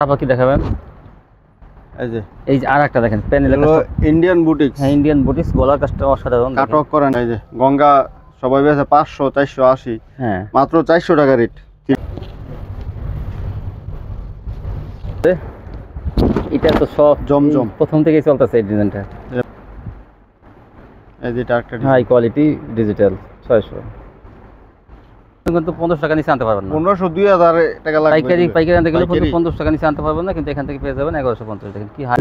তারপর কি দেখাবেন? এই যে আরেকটা দেখেন প্যানেল ইন্ডিয়ান বুটিক্স। হ্যাঁ, ইন্ডিয়ান বুটিক্স, গলার কাজটা অসাধারণ। কাটক করেন। এই যে গঙ্গা সবাই বেচে 500 480, হ্যাঁ মাত্র 400 টাকা রেট। এটা তো সব জমজম প্রথম থেকেই চলতেছে এই ডিজাইনটা। এই যে আরেকটা হাই কোয়ালিটি ডিজিটাল 600, কিন্তু 50 টাকা নিচে আনতে পারবেন না। 1500 2000 টাকা লাগবে। পাইকারি আনতে গেলে 50 টাকা নিচে আনতে পারবেন না, কিন্তু এখান থেকে পেয়ে যাবেন 1150। দেখেন কি হাই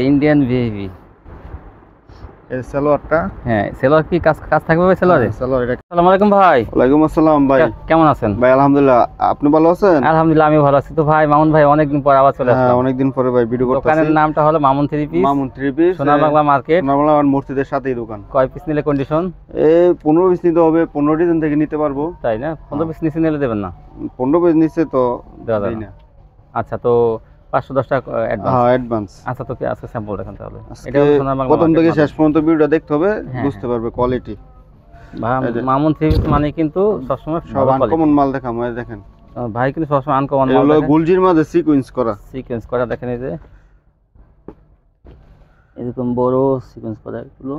ইন্ডিয়ান ভিআইপি। এই সালোয়ারটা, হ্যাঁ সেলোয়ার কি কাজ থাকবে ভাই সেলোয়ারে? সালোয়ার এটা। আসসালামু আলাইকুম ভাই। ওয়ালাইকুম আসসালাম ভাই, কেমন আছেন? ভাই আলহামদুলিল্লাহ, আপনি ভালো আছেন? আলহামদুলিল্লাহ আমি ভালো আছি। তো ভাই মামুন ভাই অনেকদিন পর আবার চলে আসলাম। হ্যাঁ অনেকদিন পরে ভাই ভিডিও করতেছি। দোকানের নামটা হলো Mamun three piece. Mamun three piece, সোনার বাংলা মার্কেট, সোনার বাংলা মসজিদের সাথেই দোকান। কয় পিস নিলে কন্ডিশন? এই 15 পিস নিতে হবে, 15 ডিজাইন থেকে নিতে পারবো। তাই না? 15 পিস নিচে নিলে দেবেন না? 15 পিস নিচে তো দেওয়া যাবে না। আচ্ছা, তো 510 টাকা অ্যাডভান্স। হ্যাঁ অ্যাডভান্স। আচ্ছা, তো কি আজকে স্যাম্পল দেখেন তাহলে। এটা সোনার বাংলা প্রথম থেকে শেষ পর্যন্ত ভিডিওটা দেখতে হবে, বুঝতে পারবে কোয়ালিটি। মামুন থ্রি পিস মানে কিন্তু সবসময় সব আনকমন মাল দেখাম। এই দেখেন ভাই, কিন্তু সবসময় আনকমন মাল। এগুলো গুলজির মাঝে সিকোয়েন্স করা দেখেন। এই যে এরকম বড় সিকোয়েন্স করা এগুলো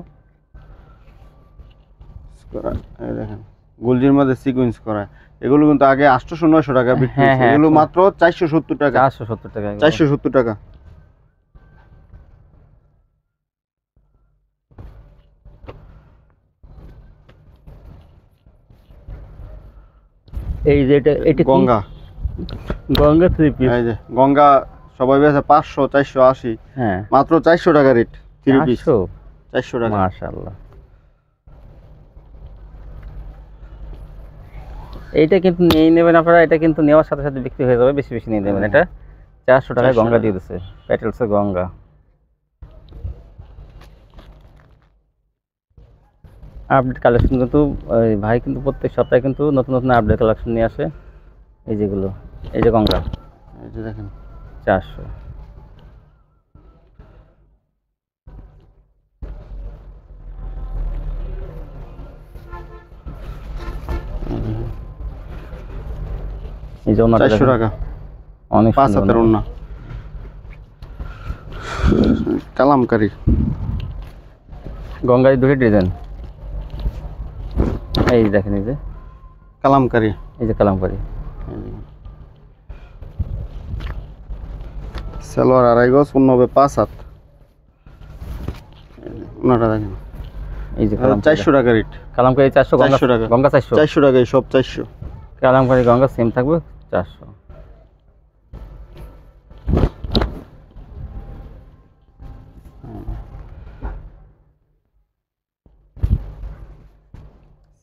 এই দেখেন গুলজির মাঝে সিকোয়েন্স করা। এগুলো কিন্তু আগে 800 900 টাকা বিক্রি হতো, এগুলো মাত্র 470 টাকা। 470 টাকা। 470 টাকা। এই যে এটা গঙ্গা থ্রি পিস। এই যে গঙ্গা সবাই বেচে 500 480, হ্যাঁ মাত্র 400 টাকা রেট। থ্রি পিস 400 টাকা। মাশাআল্লাহ। এইটা কিন্তু নিয়ে নেবেন আপনারা, এটা কিন্তু নেওয়ার সাথে সাথে বিক্রি হয়ে যাবে, বেশি বেশি নিয়ে নেবেন। এটা 400 টাকায় গঙ্গা দিয়ে দিচ্ছে, প্যাটেলসের গঙ্গা। আপডেট কালেকশন কিন্তু ভাই কিন্তু প্রত্যেক সপ্তাহে কিন্তু নতুন নতুন আপডেট কালেকশন নিয়ে আসে। এই যেগুলো, এই যে গঙ্গা, এই যে দেখেন 400। এই যে 400 টাকা, অনেক 5 হাতের ওন্না, কালামকারী গঙ্গায় দুটো ডিজাইন। এই দেখেন, এই যে কালামকারী, এই যে কালামকারী। সালোয়ার 2.5 গজ, ওন্না হবে 5 হাত। ওন্নাটা দেখেন, এই যে 400 টাকা রেট। কালামকারী 400, গঙ্গা 400। 400 টাকায় সব 400। কালামকারী গঙ্গা সেম থাকবে 400।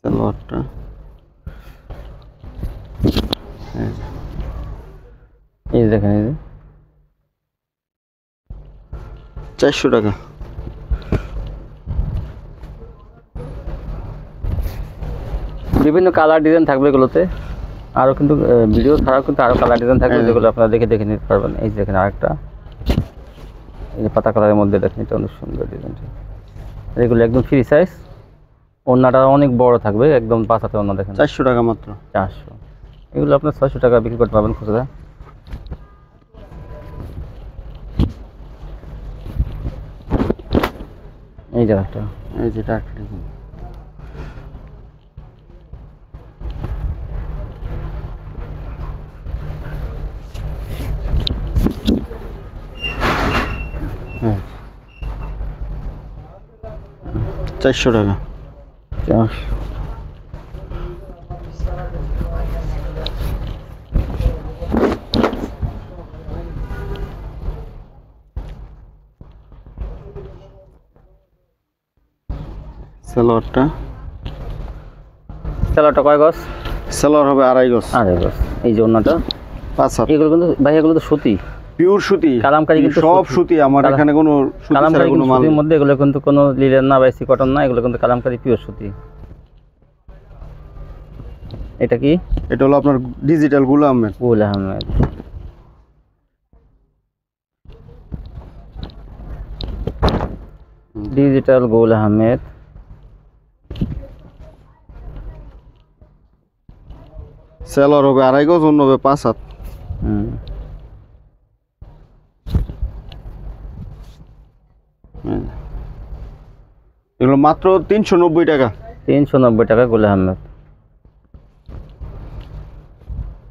সালোয়ারটা এই দেখেন, এই যে 400 টাকা। বিভিন্ন কালার ডিজাইন থাকবে এগুলোতে। আরও কিন্তু ভিডিও ছাড়াও কিন্তু আরও কালার ডিজাইন থাকবে, যেগুলো আপনারা দেখে দেখে নিতে পারবেন। এই যে দেখেন আরেকটা, এই যে পাতা কালারের মধ্যে দেখেন, এটা অনেক সুন্দর ডিজাইনটা। এগুলো একদম ফ্রি সাইজ, ওড়নাটা অনেক বড় থাকবে, একদম 5 হাতের ওড়না। দেখেন 400 টাকা মাত্র। 400। এগুলো আপনার 600 টাকা বিক্রি করতে পারবেন খুচরা। এই যে একটা, এই যে এটা দেখুন, হ্যাঁ 400 টাকা। 400। সালোয়ারটা কয় গজ? সালোয়ার হবে 2.5 গজ। 2.5 গজ। এই যে ওড়নাটা 5 হাত। এগুলো কিন্তু ভাই, এগুলো তো সুতি, পিওর সুতি। কালামকারী কিন্তু সব সুতি, আমার এখানে কোনো সুতি ছাড়া কোনো মাল নেই। সুতির মধ্যে এগুলো কিন্তু কোনো লিলেন না, বাইসি কটন না, এগুলো কিন্তু কালামকারী পিওর সুতি। এটা কি? এটা হলো আপনার ডিজিটাল গুল আহমেদ। ডিজিটাল গুল আহমেদ। সেলর হবে 2.5 গজ, অন্য হবে 5 হাত। হুম। এগুলো মাত্র 390 টাকা। 390 টাকা গুল আহমেদ।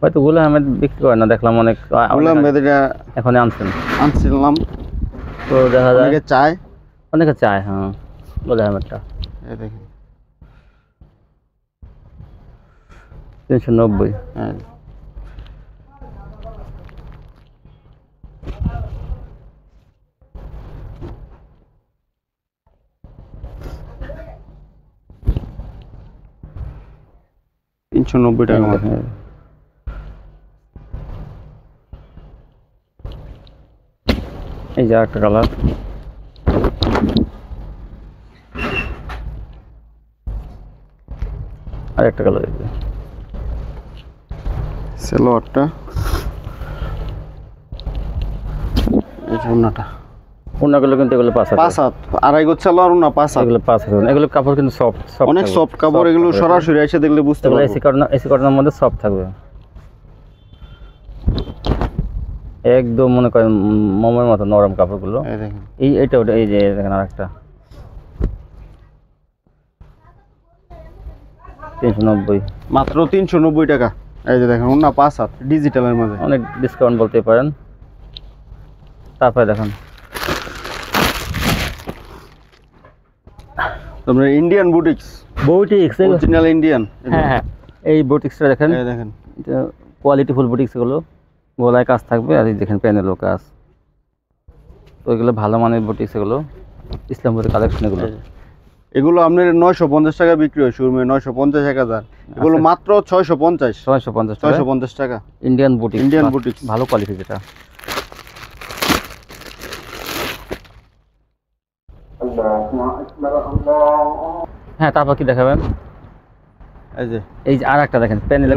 হয়তো গুল আহমেদ বিক্রি করে না, দেখলাম অনেক। গুল আহমেদ এটা এখন আনছিলাম, তো দেখা যায় অনেকে চায়। অনেকে চায়, হ্যাঁ, গুল আহমেদটা। এই দেখেন 390। হ্যাঁ, $390 টাকা মাত্র। এই যে একটা কালার, আর একটা কালার, এই যে সেলোয়ারটা, এই যে ওন্নাটা। ওনাগুলো কিন্তু এগুলো 5 হাত। 5 হাত, 2.5 গজ সেলোয়ার, ওন্না 5 হাত। এগুলো 5 হাত। এগুলো কাপড় কিন্তু সফট অনেক সফট কাপড়, এগুলো সরাসরি এসে দেখলে বুঝতে পারবে। পারবো। এসি কটনের মধ্যে সফট থাকবে একদম, মনে করেন মোমের মতো নরম কাপড়গুলো। এই দেখেন, এইটা ওটা, এই যে দেখেন আরেকটা 390, মাত্র 390 টাকা। এই যে দেখেন ওন্না 5 হাত, ডিজিটালের মধ্যে। অনেক ডিসকাউন্ট বলতে পারেন। তারপরে দেখেন তোমরা Indian boutiques, boutiques, original Indian. হ্যাঁ হ্যাঁ, এই বুটিক্সটা দেখেন, এই দেখেন কোয়ালিটি ফুল বুটিক্স। এগুলো গলায় কাজ থাকবে, আর এই দেখেন প্যানেলও কাজ। তো এগুলো ভালো মানের বুটিক্স, এগুলো ইসলামপুরের কালেকশন। এগুলো আপনার 950 টাকা বিক্রি হয় শোরুমে, 950, 1000। এগুলো মাত্র 650 টাকা। ইন্ডিয়ান বুটিক্স, ভালো কোয়ালিটি যেটা। হ্যাঁ, তারপর কি দেখাবেন? এই যে আর একটা দেখেন প্যানেল,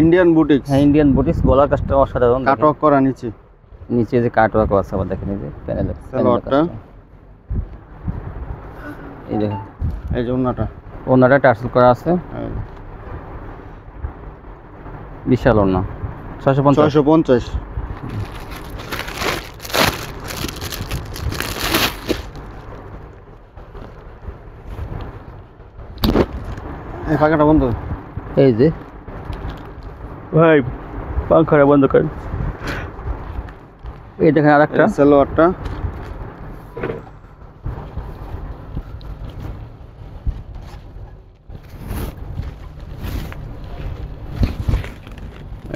ইন্ডিয়ান বুটিক্স। হ্যাঁ, ইন্ডিয়ান বুটিক্স, গলার কাজটা অসাধারণ। কাটওয়ার্ক করা নিচে, নিচে যে কাটওয়ার্ক আছে, আবার দেখেন এই যে প্যানেল, সালোয়ারটা, এই দেখেন, এই যে ওনাটা টার্সেল করা আছে, বিশাল ওনা, 650। এই পাখাটা বন্ধ, এই যে ভাই পাখাটা বন্ধ করেন। এই দেখেন আরেকটা সালোয়ারটা,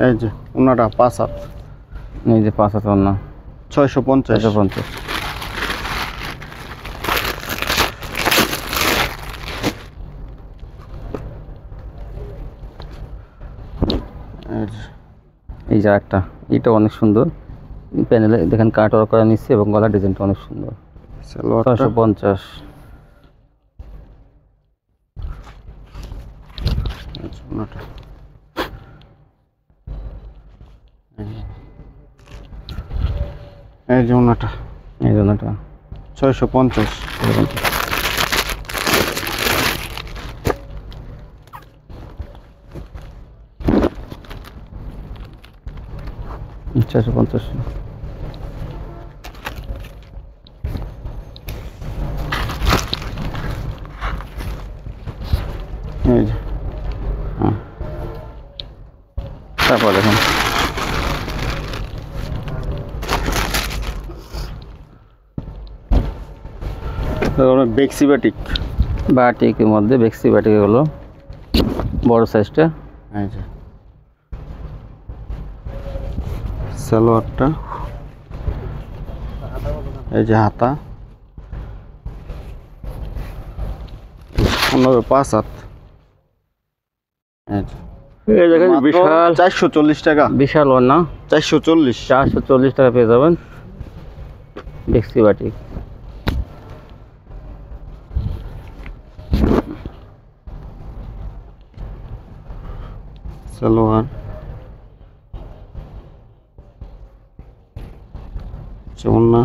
এই যে ওনাটা 5 হাত, এই যে 5 হাত ওনা, 650। এই যে একটা, এটা অনেক সুন্দর। প্যানেলে দেখেন কাট ওয়ার্ক করা নিচ্ছে, এবং গলার ডিজাইনটা অনেক সুন্দর। 650। এই যে ওনাটা, 650। এই যে, তারপর দেখুন বেক্সি বাটিকের মধ্যে, বেক্সি বাটিক, এগুলো বড় সাইজটা। এই যে সালোয়ারটা, এই যে হাতা, 5 হাত। এই দেখেন বিশাল, 440 টাকা, বিশাল ওনা, 440 টাকা পেয়ে যাবেন বেক্সি বাটিক। সালোয়ার, ওন্না,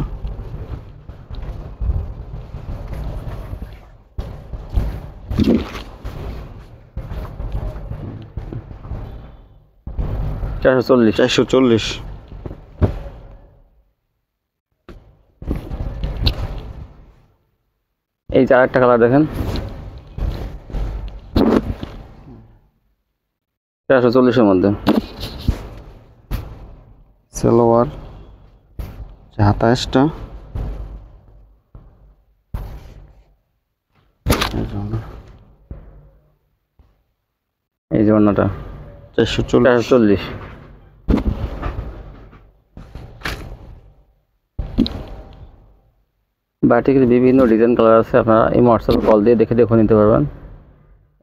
440। 440। এই যে আরেকটা কালার দেখেন, 440 এর মধ্যে। সালোয়ার 27টা, এই যে অন্যটা 440। 440। বাটিকের বিভিন্ন ডিজাইন কালার আছে, আপনারা এই হোয়াটসঅ্যাপ কল দিয়ে দেখে নিতে পারবেন।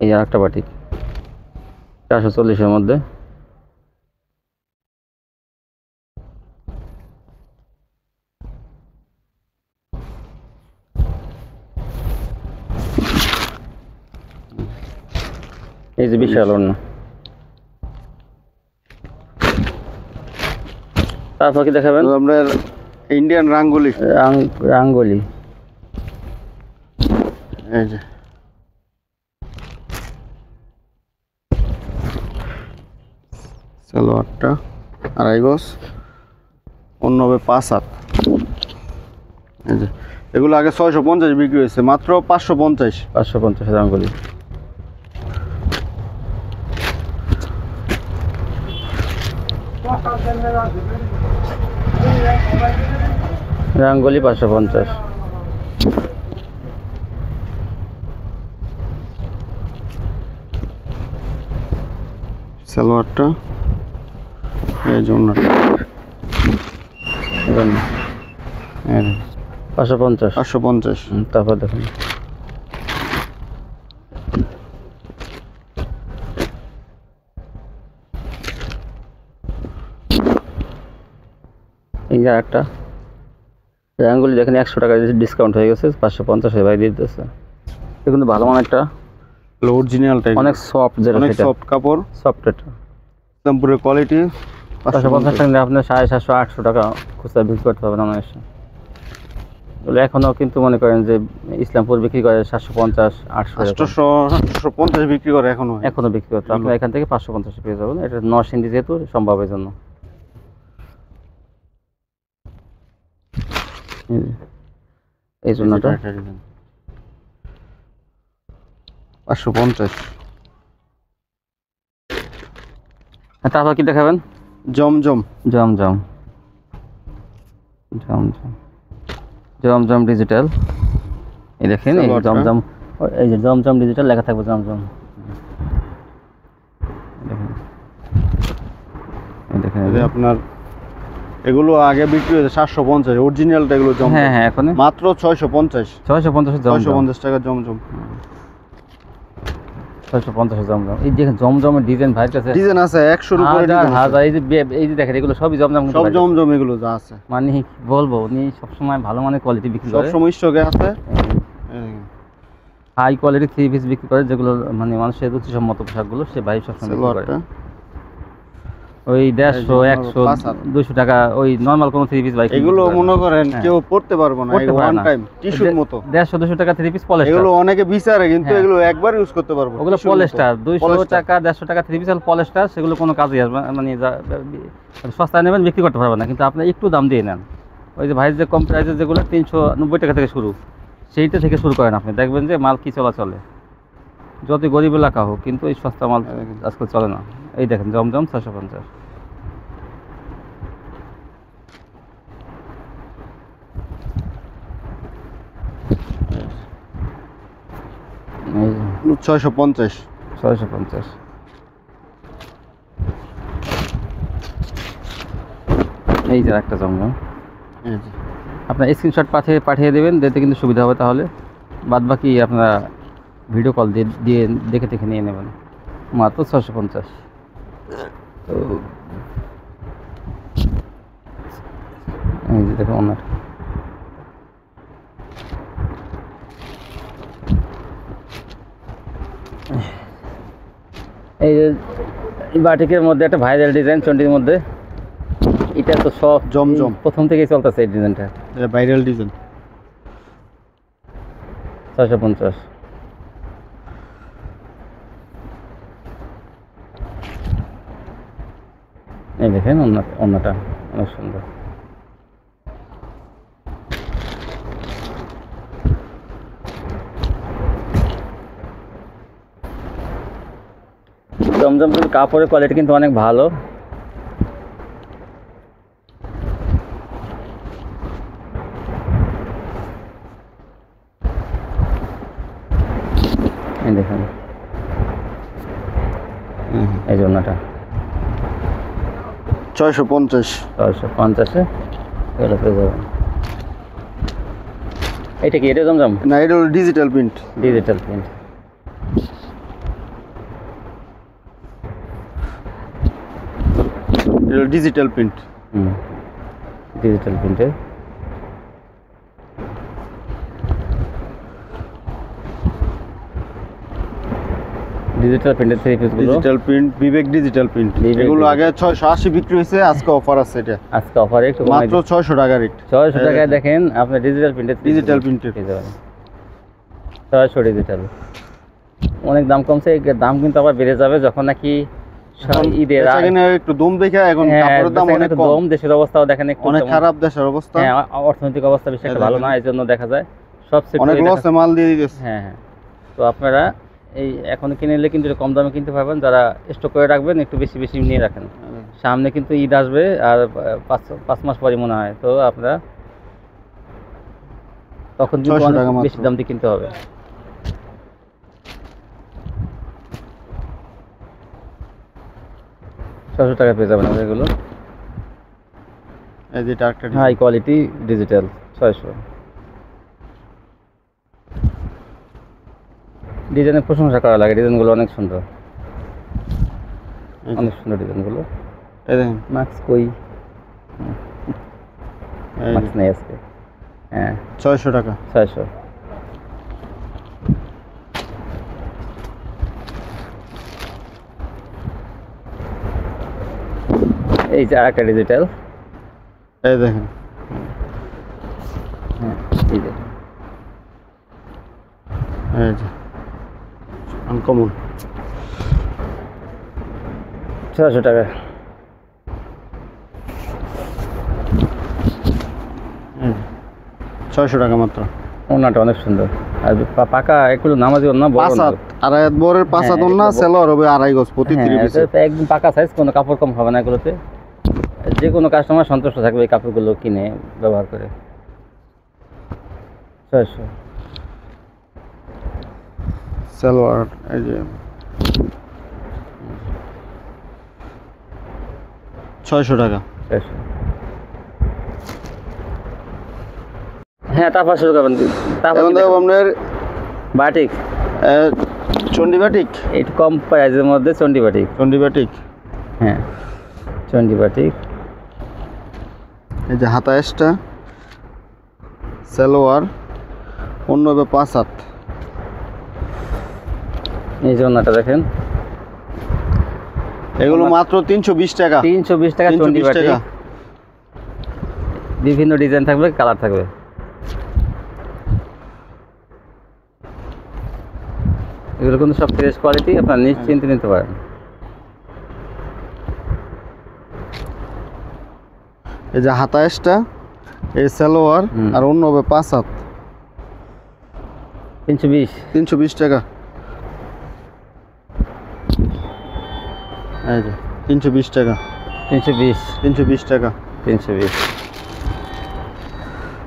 এই যে আরেকটা বাটিক 440 এর মধ্যে। এই যে বিশাল অন্য। তারপর কি দেখাবেন? আপনার ইন্ডিয়ান রাঙ্গুলি। রাঙ্গুলি, এই যে সালোয়ারটা 2.5 গজ, অন্য হবে 5 হাত। এই যে এগুলো আগে 650 বিক্রি হয়েছে, মাত্র 550। 550 রাঙ্গুলি। রাঙ্গুলি 550। সালোয়ারটা এই জন্য 550। 550। তারপর দেখুন এই যে একটা রাঙ্গুলি দেখেন, 100 টাকা ডিসকাউন্ট হয়ে গেছে, 550 ভাই দিয়ে দিতেছে। এটা কিন্তু ভালো মানের একটা, অরিজিনাল টাইপ, অনেক সফট, যেটা অনেক সেটা সফট কাপড়, সফট। এটা ইসলামপুরের কোয়ালিটি। 550 টাকা আপনি 750 800 টাকা খুচরা বিক্রি করতে পারবেন অনায়াসে। এখনো কিন্তু মনে করেন যে ইসলামপুর বিক্রি করে 750 850 বিক্রি করে এখনো বিক্রি করতে, আপনি এখান থেকে 550 পেয়ে যাবেন। এটা নরসিংদী যেহেতু সম্ভব, এই জন্য। এই জন্যটা 550। তারপর কি দেখাবেন? জমজম। জমজম, জমজম, জমজম ডিজিটাল। এই দেখেন, এই জমজম, এই যে জমজম ডিজিটাল লেখা থাকবে, জমজম। দেখেন আপনার এগুলো আগে বিক্রি হয়েছে 750, অরিজিনালটা এগুলো জমজম। হ্যাঁ হ্যাঁ, এখন মাত্র 650। 650 টাকা জমজম। 650 জমজম। এই দেখেন জমজমের ডিজাইন ভাইয়ের কাছে ডিজাইন আছে 100 এর উপরে হাজার হাজার। এই যে দেখেন, এগুলো সবই জমজম, সব জমজম এগুলো যা আছে। মানে কি বলবো, উনি সবসময় ভালো মানের কোয়ালিটি বিক্রি করে, সবসময় স্টকে আছে। হাই কোয়ালিটি 3 পিস বিক্রি করে, যেগুলো মানে মানুষের রুচিসম্মত পোশাকগুলো সে ভাই সবসময় বিক্রি করে। ওই 150 100 200 টাকা ওই নরমাল কোন 3 পিস বাইক, এগুলো মনে করেন কেউ পড়তে পারবো না, ওয়ান টাইম টিস্যুর মতো। 150 200 টাকা 3 পিস পলিস্টার, এগুলো অনেকে বিচারে, কিন্তু এগুলো একবার ইউজ করতে পারবো। ওগুলো পলিস্টার 200 টাকা 150 টাকা 3 পিস পলিস্টার, সেগুলো কোনো কাজে আসবে মানে সস্তায় নেবেন বিক্রি করতে পারবেন না, কিন্তু আপনি একটু দাম দিয়ে নেন। ওই যে ভাই যে কম প্রাইসের যেগুলো 390 টাকা থেকে শুরু, সেইটা থেকে শুরু করেন, আপনি দেখবেন যে মাল কি চলে। যত গরিব এলাকা হোক, কিন্তু এই সস্তা মাল আজকাল চলে না। এই দেখেন জমজম 650। এই 650। এই যে একটা জমজম, আপনার স্ক্রিনশট পাঠিয়ে দেবেন, দিতে কিন্তু সুবিধা হবে। তাহলে বাদ বাকি আপনারা ভিডিও কল দিয়ে দেখে নিয়ে নেবেন। মাত্র 650। তো এই যে দেখুন ওনার, এই যে বাটিকের মধ্যে একটা ভাইরাল ডিজাইন চন্ডির মধ্যে, এটা তো সব জমজম প্রথম থেকেই চলতেছে এই ডিজাইনটা, এটা ভাইরাল ডিজাইন। 650। এই দেখেন অন্যটা অনেক সুন্দর। জমজম কিন্তু কাপড়ের কোয়ালিটি কিন্তু অনেক ভালো। এই দেখেন এই জন্যটা 650 650-এ এগুলো পেয়ে যাবেন। এটা কি এটা জমজম? না, এটা হলো ডিজিটাল প্রিন্ট। Digital print. এটা হলো ডিজিটাল প্রিন্ট। ডিজিটাল প্রিন্টে ডিজিটাল প্রিন্টের থ্রি পিসগুলো। ডিজিটাল প্রিন্ট, বিবেক ডিজিটাল প্রিন্ট। বিবেক এগুলো digital। আগে 680 বিক্রি হয়েছে, আজকে অফার আছে। এটা আজকে অফারে একটু কমাই মাত্র 600 টাকা রেট। 600 টাকায় দেখেন আপনি ডিজিটাল প্রিন্টের ডিজিটাল প্রিন্টের পেয়ে যাবেন। 600 ডিজিটাল। অনেক দাম কমছে, এই দাম কিন্তু আবার বেড়ে যাবে যখন নাকি ঈদের আগে। এখানে একটু দাম দেখে এখন কাপড়ের দাম অনেক কম। দাম, দেশের অবস্থাও দেখেন একটু অনেক তেমন- খারাপ দেশের অবস্থা। হ্যাঁ, অর্থনৈতিক অবস্থা বেশি একটা ভালো না, এই জন্য দেখা যায় সব অনেক সেক্টরে লসে মাল দিয়ে দিতেছে। হ্যাঁ হ্যাঁ। তো আপনারা এই এখন কিনে নিলে কিন্তু কম দামে কিনতে পারবেন। যারা স্টক করে রাখবেন একটু বেশি বেশি নিয়ে রাখেন, সামনে কিন্তু ঈদ আসবে আর 5 মাস পরে মনে হয়, তো আপনারা তখন কিন্তু 600 অনেক টাকা মাত্র। বেশি দাম দিয়ে কিনতে হবে। ছশো টাকা পেয়ে যাবেন আপনারা এগুলো। এই যেটা একটা হাই কোয়ালিটি ডিজিটাল 600। ডিজাইনের প্রশংসা করা লাগে, ডিজাইনগুলো অনেক সুন্দর, অনেক সুন্দর ডিজাইনগুলো। এই দেখেন, মাস্ক কই? এই মাস্ক নেই আজকে। হ্যাঁ 600 টাকা। 600। এই যে আরেকটা ডিজিটাল। এই দেখেন, হ্যাঁ এই যে এই যে আনকমন 600 টাকা। 600 টাকা মাত্র। ওনাটা অনেক সুন্দর, আর পাকা এগুলো নামাজি ওনা, বড় পাঁচ না। হাত, আড়াই হাত বরের 5 হাত হ্যাঁ, না, এগুলো সেলর হবে 2.5 গজ প্রতি হ্যাঁ, 3 এটা পিসে। তো একদম পাকা সাইজ, কোনো কাপড় কম হবে না এগুলোতে। যে কোনো কাস্টমার সন্তুষ্ট থাকবে এই কাপড়গুলো কিনে ব্যবহার করে। 600। সালোয়ার এই যে 600 টাকা। 600। হ্যাঁ, তারপর শুরু করবেন। তারপর এখন দেখো আপনার বাটিক, চন্ডি বাটিক। একটু কম প্রাইসের মধ্যে চন্ডি বাটিক। চন্ডি বাটিক, হ্যাঁ চন্ডি বাটিক। এই যে হাতা এক্সট্রা, সালোয়ার, অন্য 5 হাত। এই যে ওনাটা দেখেন, এগুলো মাত্র 320 টাকা। 320 টাকা চন্ডি 320 বাটিক। টাকা। বিভিন্ন ডিজাইন থাকবে, কালার থাকবে। এগুলো কিন্তু সব ফ্রেশ কোয়ালিটি, আপনারা নিশ্চিন্তে নিতে পারেন। এই যে হাতা এক্সট্রা, এই সালোয়ার, আর অন্য 5 হাত। 320 টাকা। এই যে 320 টাকা। 320 টাকা। 320।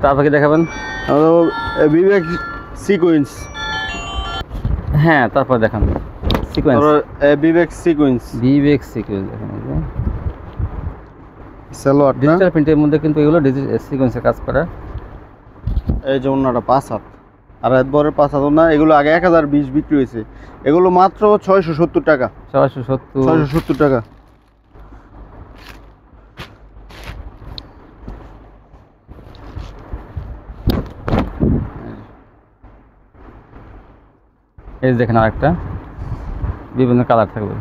তারপর কি দেখাবেন? আর বিবেক সিকোয়েন্স। হ্যাঁ, তারপর দেখান সিকোয়েন্স। বিবেক সিকোয়েন্স বিবেক সিকোয়েন্স দেখেন, এই যে সালোয়ার ডিজিটাল প্রিন্টের মধ্যে কিন্তু এগুলো সিকোয়েন্সের কাজ করা। এই যে অন্যটা 5 হাত, আর একবারে 5 হাত না। এগুলো আগে 1020 বিক্রি হয়েছে, এগুলো মাত্র 670 টাকা। 670 টাকা। এই যে দেখেন আরেকটা, বিভিন্ন কালার থাকবে।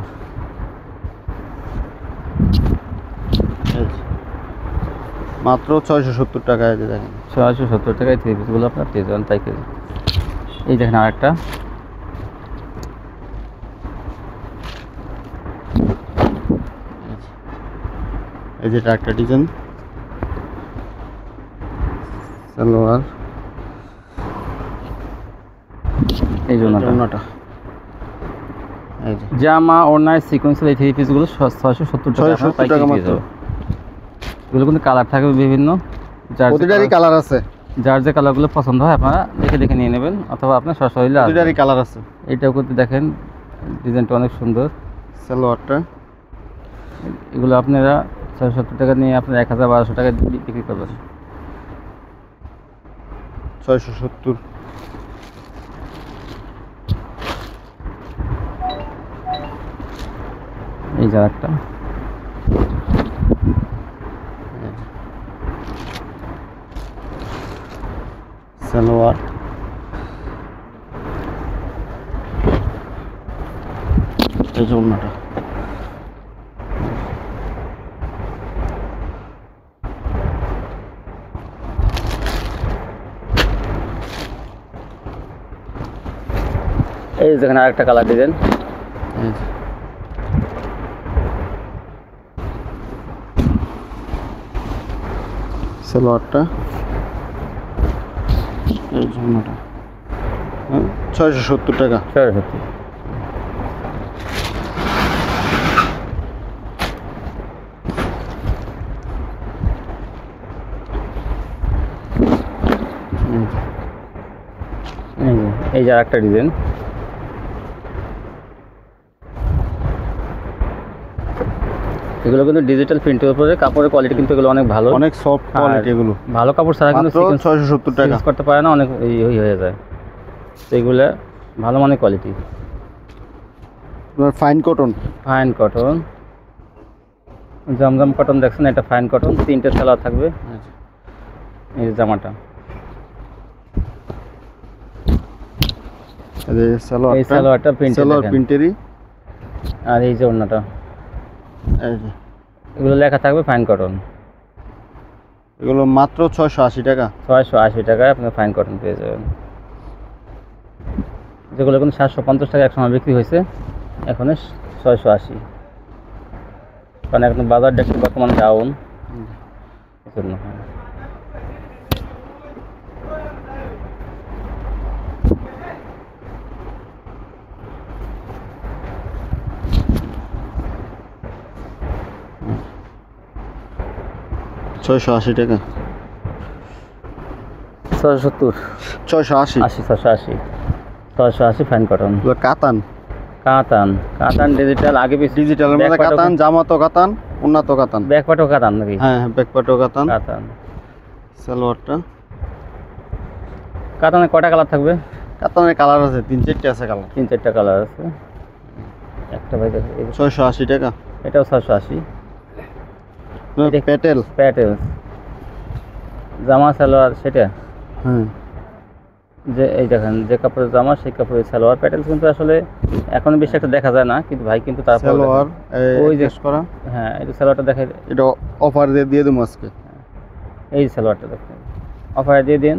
এই যে, মাত্র 670 টাকা। এই যে দেখেন 670 টাকায় থ্রি পিসগুলো আপনার পেয়ে যাবেন পাইকারি। এই দেখেন আরেকটা, এই যে এটা একটা ডিজাইন সালোয়ার, এই জন্য ওড়নাটা এই যে জামা ওড়নায় সিকোয়েন্সের এই থ্রি পিসগুলো 670 টাকা 670 টাকা মাত্র। এগুলো কিন্তু কালার থাকবে বিভিন্ন, প্রতিটারই কালার আছে, যার যে কালারগুলো পছন্দ হয় আপনারা দেখে দেখে নিয়ে নেবেন, অথবা আপনার সরাসরি প্রতিটারই কালার আছে। এইটাও কিন্তু দেখেন ডিজাইনটা অনেক সুন্দর। সালোয়ারটা এগুলো আপনারা 670 টাকা নিয়ে আপনারা 1000-1200 টাকা বিক্রি করবেন। 670। এই যে একটা সালোয়ার, এই যে ওড়নাটা এই যেখানে আরেকটা কালার ডিজাইন, এই যে সালোয়ারটা, এই যে ওড়নাটা 670 টাকা। 670। এই যে আরেকটা ডিজাইন, এগুলো কিন্তু ডিজিটাল প্রিন্টের উপরে, কাপড়ের কোয়ালিটি কিন্তু এগুলো অনেক ভালো, অনেক সফট কোয়ালিটি এগুলো, ভালো কাপড় ছাড়া কিন্তু মাত্র 670 টাকা চেঞ্জ করতে পারে না, অনেক ইয়ে হয়ে যায়। তো এগুলো ভালো মানের quality, fine cotton, fine cotton, Zamzam cotton দেখছেন, এটা ফাইন কটন, 3টে সালোয়ার থাকবে। এই যে জামাটা, এই সালোয়ারটা সালোয়ার প্রিন্টেরই, আর এই যে ওড়নাটা, এই যে এগুলো লেখা থাকবে ফাইন কটন। এগুলো মাত্র 680 টাকা। 680 টাকায় আপনি ফাইন কটন পেয়ে যাবেন। যেগুলো কিন্তু 750 টাকা একসময় বিক্রি হয়েছে, এখন 680, কারণ এখন বাজার দেখতে বর্তমান ডাউন, এজন্য। ছয়শো আশি টাকা, 670, 680, 680 ফাইন কটন। কাতান, কাতান, কাতান ডিজিটাল, আগে পিছিয়ে ডিজিটালের মধ্যে কাতান, জামা তো কাতান, ওড়না তো কাতান, ব্যাকপাটও কাতান নাকি? হ্যাঁ ব্যাকপাটও কাতান। কাতান, সালোয়ারটা, কাতানের কয়টা কালার থাকবে? কাতানের কালার আছে 3-4টে আছে কালার, 3-4টা কালার আছে। একটা ভাই দেখো, 680 টাকা। এটাও 680। প্যাটেল, প্যাটেল জামা সালোয়ার সেটা, হ্যাঁ যে এই দেখেন যে কাপড়ের জামা সেই কাপড়ের সালোয়ার। প্যাটেল কিন্তু আসলে এখন বেশি একটা দেখা যায় না, কিন্তু ভাই কিন্তু তারপর সালোয়ার ওই যে করা, হ্যাঁ এই যে সালোয়ারটা দেখেন, এটা অফার দিয়ে দেবো আজকে। এই সালোয়ারটা দেখেন, অফারে দিয়ে দিন।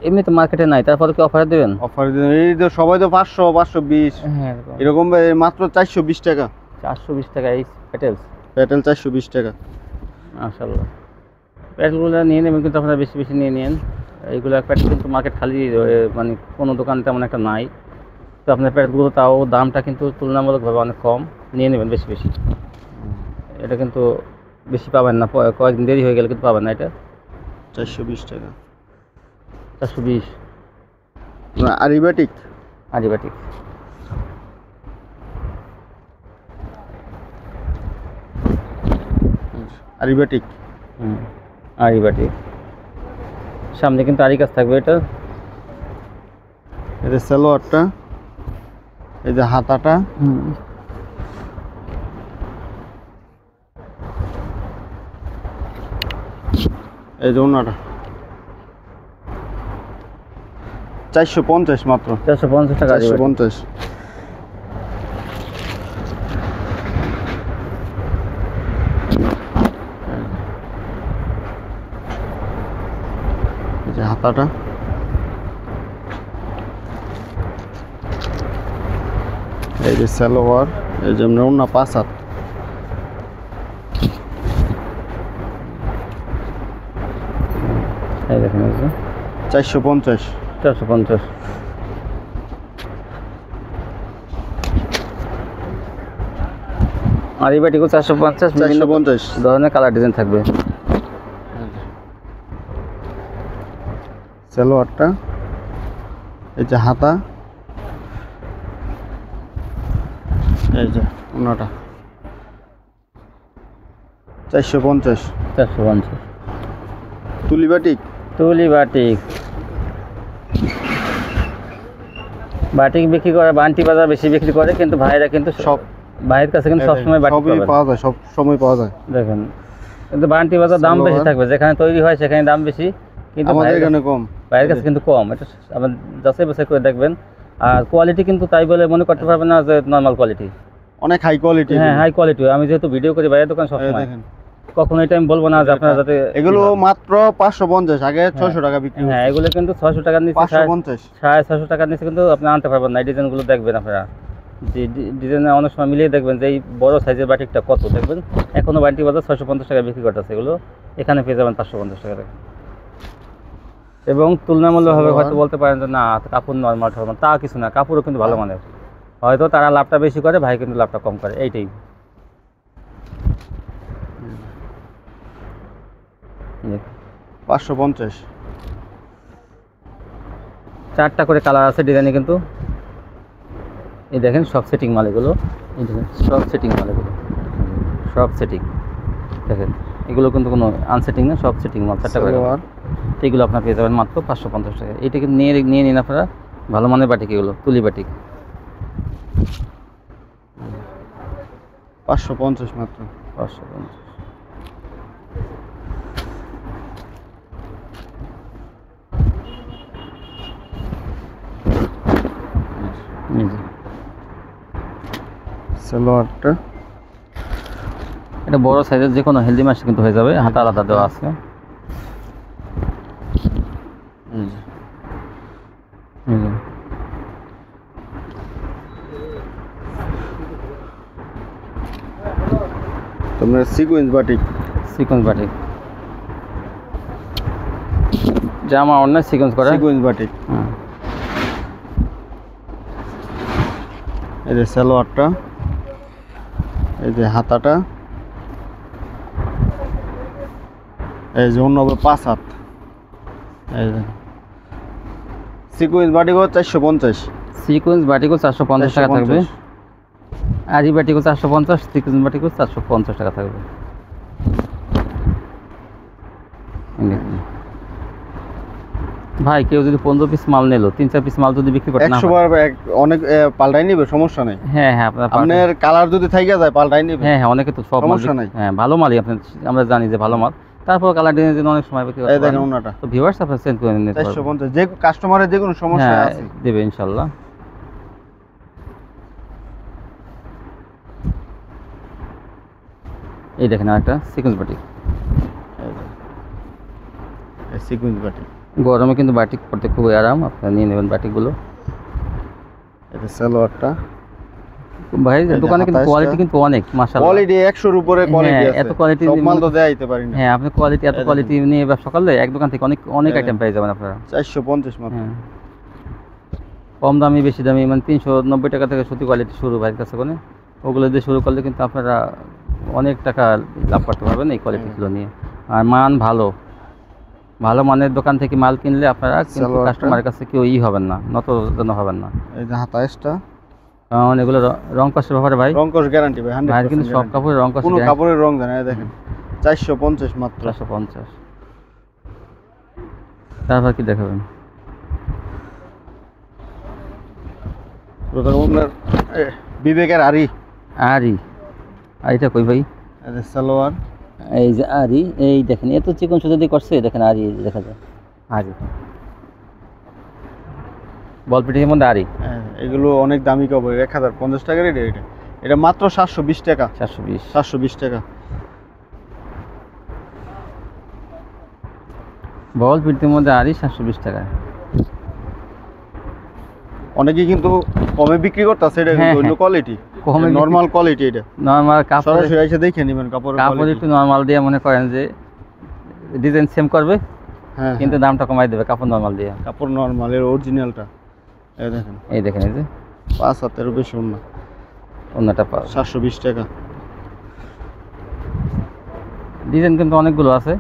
এমনি তো মার্কেটে নাই, তারপরে কি অফারে দেবেন? অফার এই তো সবাই তো 500 520 হ্যাঁ এরকম, মাত্র 420 টাকা। 420 টাকা এই প্যাটেল, প্যাটেল 420 টাকা। মাশাআল্লাহ। প্যাটেলগুলো নিয়ে নেবেন, কিন্তু আপনারা বেশি বেশি নিয়ে নিন। এইগুলো প্যাটেল কিন্তু মার্কেট খালি, মানে কোনো দোকান তেমন একটা নাই। তো আপনার প্যাটেলগুলো তাও দামটা কিন্তু তুলনামূলকভাবে অনেক কম, নিয়ে নেবেন বেশি বেশি। এটা কিন্তু বেশি পাবেন না, কয়েকদিন দেরি হয়ে গেলে কিন্তু পাবেন না। এটা 420 টাকা। 420। আরিবাটিক, আরিবাটিক, আরিবাটিক, আরিবাটিক। সামনে কিন্তু আরি কাজ থাকবে। এটা এই যে সালোয়ারটা, এই যে হাতাটা, এই যে ওড়নাটা 450 মাত্র, 450 টাকা। 450। এই যে হাতাটা, এই যে সালোয়ার, এই যে ওড়না 5 হাত, এই দেখেন 450 450। আর এই বাটিগুলো 450, বিভিন্ন 450 ধরনের কালার ডিজাইন থাকবে। সালোয়ারটা, এই যে হাতা, এই যে ওনাটা 450। 450 তুলি বাটিক, তুলি বাটিক। বাটিক বিক্রি করে বান্টি বাজার বেশি বিক্রি করে, কিন্তু ভাইরা কিন্তু সব ভাইয়ের কাছে কিন্তু সবসময় বাটিক সবই পাবেন। পাওয়া যায়, সব সময় পাওয়া যায়। দেখেন, কিন্তু বান্টি বাজার দাম বেশি সালোয়ার। থাকবে, যেখানে তৈরি হয় সেখানে দাম বেশি, কিন্তু আমাদের ভাইয়ের এখানে কম। ভাইয়ের কাছে কিন্তু কম। এটা আবার যাচাই বাছাই করে দেখবেন। আর কোয়ালিটি কিন্তু তাই বলে মনে করতে পারবেন না যে নর্মাল কোয়ালিটি। অনেক হাই কোয়ালিটি। হ্যাঁ, হাই কোয়ালিটি। আমি যেহেতু ভিডিও করি ভাইয়ের দোকান সবসময়, দেখেন কখনো এটা আমি বলবো না যে আপনারা যাতে এগুলো মাত্র 550, আগে 600 টাকা বিক্রি হ্যাঁ, এগুলো কিন্তু 600 টাকার নিচে, 550। 650 টাকার নিচে কিন্তু আপনি আনতে পারবেন না। এই ডিজাইনগুলো দেখবেন আপনারা, যে ডিজাইনে অনেক সময় মিলিয়ে দেখবেন যে এই বড় সাইজের বাটিকটা কত, দেখবেন এখনো বাটি বাজার 650 টাকা বিক্রি করতেছে। এগুলো এখানে পেয়ে যাবেন 550 টাকা থেকে। এবং তুলনামূলকভাবে হয়তো বলতে পারেন যে না কাপড় নর্মাল টর্মাল, তা কিছু না, কাপড়ও কিন্তু ভালো মানের। হয়তো তারা লাভটা বেশি করে, ভাই কিন্তু লাভটা কম করে, এইটাই। 550। 4টা করে কালার আছে ডিজাইনে কিন্তু। এই দেখেন সব সেটিং মাল এগুলো, এই দেখেন সব সেটিং মাল এগুলো, সব সেটিং। দেখেন এগুলো কিন্তু কোনো আনসেটিং না, সব সেটিং মাল। 4টা করে সালোয়ার, এগুলো আপনার পেয়ে যাবেন মাত্র 550 টাকা। এটা কিন্তু নিয়ে নিন আপনারা, ভালো মানের বাটিক এগুলো, তুলি বাটিক। 550 মাত্র। 550। সালোয়ারটা, এটা বড় সাইজের যে কোনো হেলদি মাছ কিন্তু হয়ে যাবে, হাতা আলাদা দেওয়া আছে। তোমরা সিকোয়েন্স বাটিক, সিকোয়েন্স বাটিক, জামা অন্য সিকোয়েন্স করা। Sequence batik. হুম। এই যে সালোয়ারটা, এই যে হাতাটা, এই যে অন্য 5 হাত। এই যে সিকোয়েন্স বাটিকও 450। সিকোয়েন্স বাটিকও 450 টাকা থাকবে। 450। আরি বাটিকও 450, সিকোয়েন্স বাটিকও 450 টাকা থাকবে। ভাই কেউ যদি 15 পিস মাল নিল, 3-4 পিস মাল যদি বিক্রি করতে না 100 বার অনেক পাল্টাই নিবে, সমস্যা নাই। হ্যাঁ হ্যাঁ, আপনার কালার যদি থাইকা যায় পাল্টাই নিবে। হ্যাঁ হ্যাঁ, অনেকে তো সব মাল সমস্যা নাই। হ্যাঁ, ভালো মালই আপনি, আমরা জানি যে ভালো মাল, তারপর কালার ডিজাইনের জন্য অনেক সময় বিক্রি করতে এই দেখেন পারেন। ওনাটা তো ভিউয়ার্স আপনারা চেঞ্জ করে নিতে পারবেন। 450, যে কাস্টমারের যে কোনো সমস্যা হ্যাঁ, আছে দেবে ইনশাআল্লাহ। এই দেখেন আরেকটা সিকোয়েন্স বাটিক। এই সিকোয়েন্স বাটিক, গরমে কিন্তু বাটিক পরতে খুবই আরাম, আপনারা নিয়ে নেবেন বাটিকগুলো। এটা সালোয়ারটা। ভাই যে দোকানে কিন্তু হাতা কোয়ালিটি আসটা। কিন্তু অনেক, মাশাআল্লাহ। কোয়ালিটি 100 এর উপরে কোয়ালিটি হ্যাঁ, আছে। এত কোয়ালিটি সব মাল তো দেখাইতে পারি না। হ্যাঁ, আপনি কোয়ালিটি, এত এই কোয়ালিটি নিয়ে ব্যবসা করলে এক দোকান থেকে অনেক অনেক আইটেম পেয়ে যাবেন আপনারা। 450 মাত্র। হ্যাঁ, কম দামি বেশি দামি মানে 390 টাকা থেকে সুতি কোয়ালিটি শুরু ভাইয়ের কাছে, কোনে ওগুলো দিয়ে শুরু করলে কিন্তু আপনারা অনেক টাকা লাভ করতে পারবেন এই কোয়ালিটিগুলো নিয়ে। আর মান ভালো, ভালো মানের দোকান থেকে মাল কিনলে আপনারা কিন্তু সালোয়ারটা। কাস্টমারের কাছে কেউ হবেন না, নতজন হবেন না। এই যে হাতাসটা, কারণ এগুলো রং কষ্টের ব্যাপারে ভাই, রংকশ গ্যারান্টি ভাই, 100%। ভাইয়ের কিন্তু সব কাপড়ের রং কষ্ট কোনো কাপড়ের রং জানা না। দেখেন 450 মাত্র। 450। তারপর কি দেখাবেন? আপনার বিবেকের আরি, আরি, আরিটা কই ভাই? এই যে সালোয়ার, এই যে আরি, এই দেখেন এত চিকন সুতো দিয়ে করছে, দেখেন আরি, এই যে দেখা যায় আরি, বল পিটির মধ্যে আরি। এগুলো অনেক দামি কাপড়, 1050 টাকার এটা। এটা মাত্র 720 টাকা। 420। 720 টাকা। বল পিটির মধ্যে আরি 720 টাকা। অনেকে কিন্তু কমে বিক্রি করতেছে, এটা হ্যাঁ, কিন্তু অন্য হ্যাঁ। কোয়ালিটি, কমে নরমাল কোয়ালিটি। এটা নরমাল কাপড়, সরাসরি এসে দেখে নেবেন কাপড়ের কাপড় কোয়ালিটি। একটু নরমাল দিয়ে মনে করেন যে ডিজাইন সেম করবে, হ্যাঁ, কিন্তু দামটা কমাই দেবে কাপড় নরমাল দিয়ে। কাপড় নরমাল, এর অরিজিনালটা। এই দেখেন এই দেখেন, এই যে 5 হাতেরও বেশি ওড়না, ওড়নাটা পাওয়া 720 টাকা। ডিজাইন কিন্তু অনেকগুলো আছে।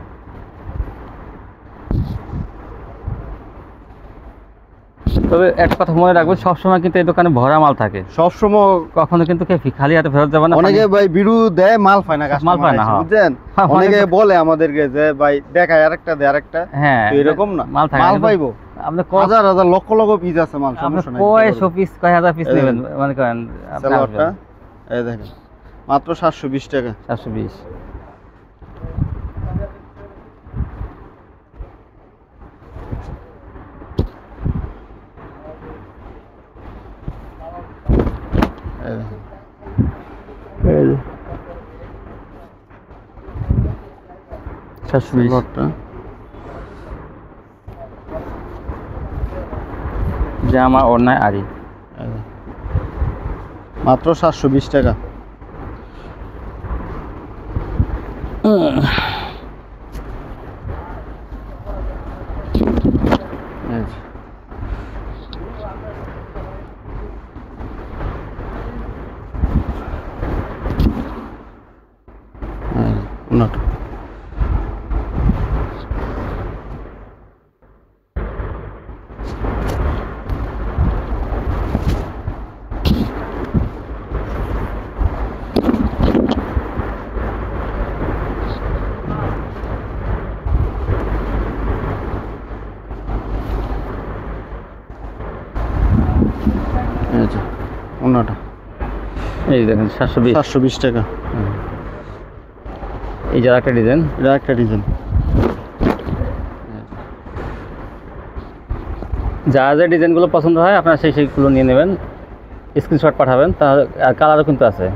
তবে একটা কথা মনে রাখবো, সবসময় কিন্তু এই দোকানে ভরা মাল থাকে, সবসময়। কখনো কিন্তু খালি হাতে ফেরত যাবে না। অনেকে ভাই বিরু দেয়, মাল পায় না, মাল পায় না, হ্যাঁ। বুঝছেন? হ্যাঁ, অনেকে বলে আমাদেরকে যে ভাই দেখায় আরেকটা দে আরেকটা, হ্যাঁ তো এরকম না, মাল থাকে, মাল পাইবো। আপনি হাজার হাজার লক্ষ লক্ষ পিস আছে মাল, সমস্যা নাই। কয়শো পিস, কয় হাজার পিস নেবেন মনে করেন আপনি সালোয়ারটা আসবেন। এই দেখেন মাত্র 720 টাকা। 720। এই দেখেন 720। সালোয়ারটা জামা ওড়নায় আড়ি, এই দেখেন, মাত্র 720 টাকা। এই যে। ওড়নাটা এই যে, ওড়নাটা এই দেখেন 720। 720 টাকা। এই যে একটা ডিজাইন, এটা একটা ডিজাইন। যা যা ডিজাইনগুলো পছন্দ হয় আপনারা সেইগুলো নিয়ে নেবেন, স্ক্রিনশট পাঠাবেন। তাহলে আর কালারও কিন্তু আছে,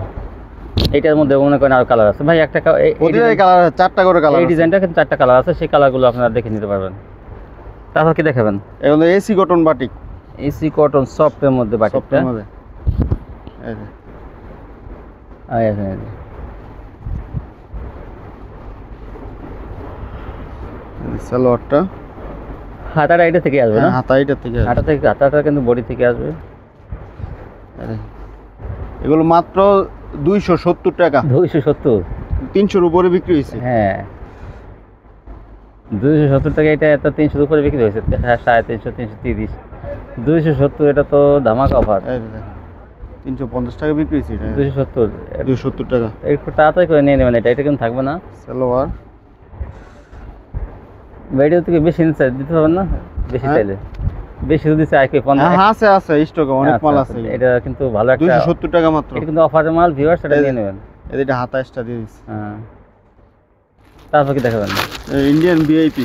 এইটার মধ্যে মনে করেন আরও কালার আছে ভাই। একটা প্রতিটাই কালার আছে, 4টা করে কালার। এই ডিজাইনটা কিন্তু 4টা কালার আছে, সেই কালারগুলো আপনারা দেখে নিতে পারবেন। তারপর কি দেখাবেন? এগুলো AC cotton batik, AC cotton সফটের মধ্যে বাটিকটা। সফটের মধ্যে। এই যে সালোয়ারটা হাতাটা এটা থেকে আসবে না? হাতা এটা থেকে আসবে। হাতাটা কিন্তু বডি থেকে আসবে। এগুলো মাত্র 270 টাকা। 270, 300-র উপরে বিক্রি হয়েছে। হ্যাঁ 270 টাকা। এটা এত 300-র উপরে বিক্রি হয়েছে, 350, 330, 270। এটা তো ধামাকা অফার। 350 টাকা বিক্রি হয়েছে এটা। 270 টাকা। একটু তাড়াতাড়ি করে নিয়ে নেবেন, এটা কিন্তু থাকবে না। সালোয়ার ভিডিও থেকে বেশি দিতে পারবেন না, বেশি চাইলে বেশি যদি চাই কি 50। হ্যাঁ আছে স্টকে অনেক মাল আছে। এটা কিন্তু ভালো একটা 270 টাকা মাত্র। এটা কিন্তু অফারের মাল, ভিউয়ার্স এটা নিয়ে নেবেন। এটা হাতা এক্সট্রা দিয়ে দিছি। হ্যাঁ তারপর কি দেখাবেন? Indian VIP.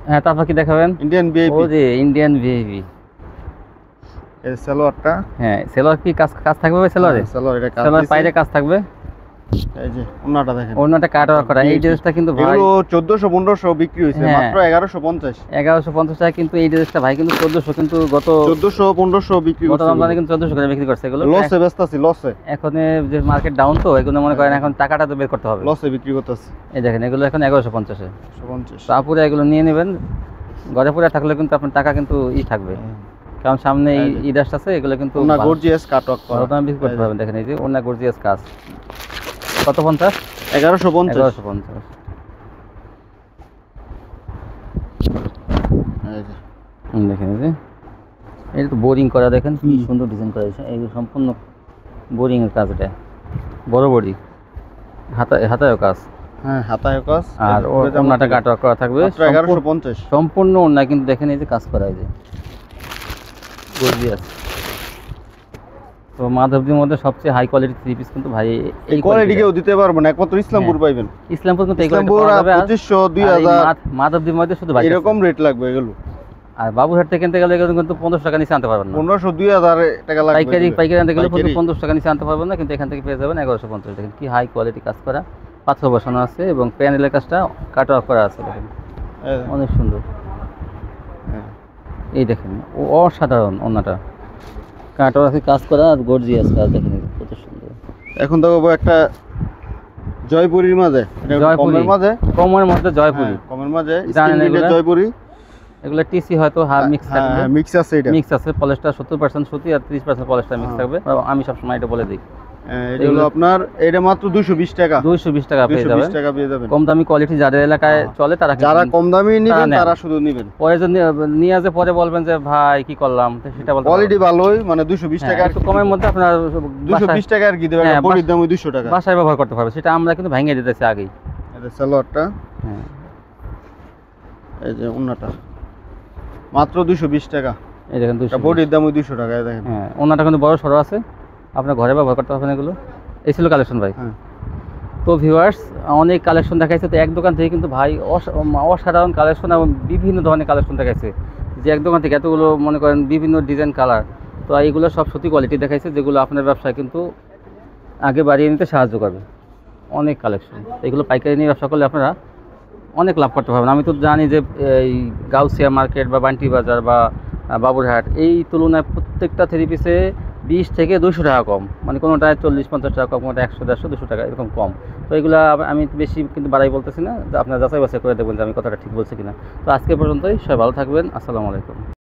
হ্যাঁ তারপর কি দেখাবেন? Indian VIP. ও যে ইন্ডিয়ান ভিআইপি। এই সালোয়ারটা, হ্যাঁ সালোয়ার কি কাজ থাকবে ভাই? সালোয়ারে সালোয়ার এটা কাজ সালোয়ার দিছে। পাইরে কাজ থাকবে। এই যে ওন্নাটা দেখেন, ওন্নাটা কাট ওয়ার্ক করা। এই ড্রেসটা কিন্তু ভাই এগুলো 1400-1500 বিক্রি হইছে, হ্যাঁ। মাত্র 1150। 1150 টাকা। কিন্তু এই ড্রেসটা ভাই কিন্তু 1400, কিন্তু গত 1400-1500 বিক্রি গত করছে। রমজানে কিন্তু 1400 করে বিক্রি করছে এগুলো। লসে বেচতাছি, লসে। এখন যে মার্কেট ডাউন, তো এগুলো মনে করেন এখন টাকাটা তো বের করতে হবে। লসে বিক্রি করতেছি। এই দেখেন এগুলো এখন 1150 এ। 150। তো আপুরা এগুলো নিয়ে নেবেন। ঘরে পরে থাকলে কিন্তু আপনার টাকা কিন্তু থাকবে, কারণ সামনে এই ঈদ আসছে। এগুলো কিন্তু ওন্না গর্জিয়াস কাট ওয়ার্ক করা। ভালো দামে বিক্রি করতে পারবেন। দেখেন এই যে ওন্না গর্জিয়াস কাজ। কত 50? 1150। 1150। এই যে দেখেন এই যে এটা তো বোরিং করা, দেখেন কি সুন্দর ডিজাইন করা হয়েছে। এই সম্পূর্ণ বোরিং এর কাজ, এটা বড় বডি, হাতায়ও কাজ। হ্যাঁ হাতায় কাজ। আর ওন্নাটা কাট ওয়ার্ক করা থাকবে। মাত্র 1150। সম্পূর্ণ ওন্না কিন্তু দেখেন এই যে কাজ করা, এই যে গর্জিয়াস। তো মাধবদীর মধ্যে সবচেয়ে হাই কোয়ালিটি থ্রি পিস কিন্তু ভাই এই কোয়ালিটি কেউ দিতে পারবে না, একমাত্র ইসলামপুর পাইবেন। ইসলামপুর কিন্তু এই ইসলামপুর কোয়ালিটি পাওয়া যাবে। 2500-2000 মাধবদীর মধ্যে শুধু ভাই এরকম রেট লাগবে এগুলো। আর বাবুরহাট থেকে কিনতে গেলে এগুলো কিন্তু 1500 টাকা নিচে আনতে পারবেন না। 1500-2000 টাকা লাগবে। পাইকারি আনতে গেলে পাইকারি। 1500 টাকা নিচে আনতে পারবেন না, কিন্তু এখান থেকে পেয়ে যাবেন 1150। দেখেন কি হাই কোয়ালিটি কাজ করা, পাথর বসানো আছে এবং প্যানেলের কাজটা কাট অফ করা আছে। দেখেন এই দেখেন। অনেক সুন্দর। হ্যাঁ। এই দেখেন অসাধারণ ওন্নাটা কাট অফ কাজ করা আর গর্জিয়াস কাজ। দেখেন কত সুন্দর। এখন দেখো একটা জয়পুরির মাঝে, এটা জয়পুরি। কমের মাঝে, কমের মধ্যে জয়পুরি। হ্যাঁ, কমের মাঝে জানেন স্কিন এগুলা? জয়পুরি। এগুলো টিসি হয়তো মিক্স থাকবে, হ্যাঁ, মিক্স আছে এটা। মিক্স আছে। পলিশটা 70% সুতি আর 30% পলিশটা মিক্স থাকবে। আমি সবসময় এটা বলে দিই। এটা হলো আপনার, এটা মাত্র 220 টাকা। 220 টাকা পেয়ে 220 যাবেন। টাকা পেয়ে যাবেন। কম দামি কোয়ালিটি যাদের এলাকায় চলে তারা কিন্তু যারা কম দামি নেবেন নেন। তারা শুধু নেবেন। পরে যদি নিয়ে আসে পরে বলবেন যে ভাই কি করলাম, তো সেটা বলতে কোয়ালিটি ভালোই, মানে 220 টাকা আর একটু কমের মধ্যে আপনার 220 টাকা আর কি দেবেন। হ্যাঁ, বডির দাম ওই 200 টাকা। বাসায় ব্যবহার করতে পারবে, সেটা আমরা কিন্তু ভেঙে দিতেছি আগেই। এটা সালোয়ারটা, হ্যাঁ, এই যে ওন্নাটা মাত্র 220 টাকা। এই দেখেন 220। বডির দাম ওই 200 টাকা। এই দেখেন। হ্যাঁ, ওনাটা কিন্তু বড় সরো আছে, আপনার ঘরে ব্যবহার করতে পারবেন এগুলো। এই ছিল কালেকশন ভাই। হ্যাঁ, তো ভিউয়ার্স, অনেক কালেকশন দেখাইছে। তো এক দোকান থেকে কিন্তু ভাই অসাধারণ কালেকশন এবং বিভিন্ন ধরনের কালেকশন দেখাইছে। যে এক দোকান থেকে এতগুলো মনে করেন বিভিন্ন ডিজাইন কালার, তো এইগুলো সব সত্যি কোয়ালিটি দেখাইছে, যেগুলো আপনার ব্যবসায় কিন্তু আগে বাড়িয়ে নিতে সাহায্য করবে। অনেক কালেকশন, এগুলো পাইকারি নিয়ে ব্যবসা করলে আপনারা অনেক লাভ করতে পারবেন। আমি তো জানি যে এই গাউসিয়া মার্কেট বা বান্টি বাজার বা বাবুরহাট, এই তুলনায় প্রত্যেকটা থ্রি পিসে 20 থেকে 200 টাকা কম, মানে কোনোটায় 40-50 টাকা কম, কোনোটা 100-150-200 টাকা এরকম কম। তো এগুলো আমি বেশি কিন্তু বাড়াই বলতেছি না, আপনারা যাচাই বাছাই করে দেখবেন যে আমি কথাটা ঠিক বলছি কিনা। তো আজকে পর্যন্তই, সবাই ভালো থাকবেন। আসসালামু আলাইকুম।